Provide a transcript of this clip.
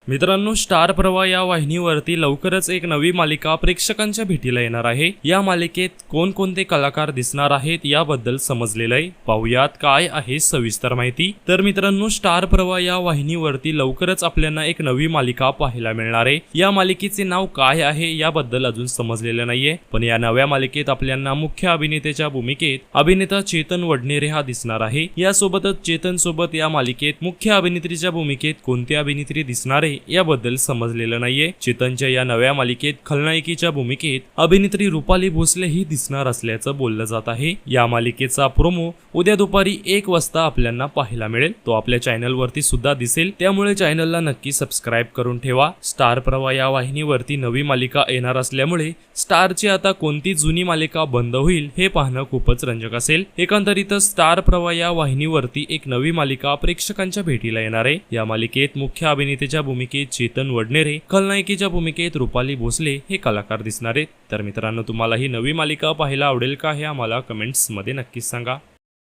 मित्रांनो, स्टार प्रवाह या वाहिनीवरती लवकरच एक नवी मालिका प्रेक्षकांच्या भेटीला येणार आहे। या मालिकेत कोणकोणते कलाकार दिसणार आहेत याबद्दल समजलेलं आहे। पाहूयात काय आहे सविस्तर माहिती। तर मित्रांनो, स्टार प्रवाह या वाहिनीवरती लवकरच आपल्याला एक नवी मालिका पाहायला मिळणार आहे। या मालिकेचे नाव काय आहे याबद्दल अजून समजलेलं नाहीये, पण या नव्या मालिकेत आपल्याला मुख्य अभिनेत्याच्या भूमिकेत अभिनेता चेतन वडनेरे हा दिसणार आहे। यासोबतच चेतन सोबत या मालिकेत मुख्य अभिनेत्रीच्या भूमिकेत कोणती अभिनेत्री दिसणार आहे याबद्दल समजलेलं नाहीये। चेतनच्या या नव्या मालिकेत खलनायिकेच्या भूमिकेत अभिनेत्री रुपाली भोसले ही दिसणार असल्याचं बोललं जात आहे। या मालिकेचा प्रोमो उद्या दुपारी 1 वाजता आपल्याला पाहायला मिळेल। तो आपल्या चॅनल वरती सुद्धा दिसेल, त्यामुळे चॅनलला नक्की सबस्क्राइब करून ठेवा। स्टार प्रवाह या वाहिनीवरती नवी मालिका येणार असल्यामुळे स्टारची आता कोणती जुनी मालिका बंद होईल हे पाहणं खूपच रंजक असेल। एकंदरीतच स्टार प्रवाह या वाहिनीवरती एक नवी मालिका प्रेक्षकांच्या भेटीला येणार आहे। या मालिकेत मुख्य अभिनेत्याच्या भूमिकेत चेतन वडनेरे, खलनायिकेच्या भूमिकेत रुपाली भोसले हे कलाकार दिसणार आहेत। तर मित्रांनो, तुम्हाला ही नवी मालिका पाहायला आवडेल का हे आम्हाला कमेंट्स मध्ये नक्कीच सांगा।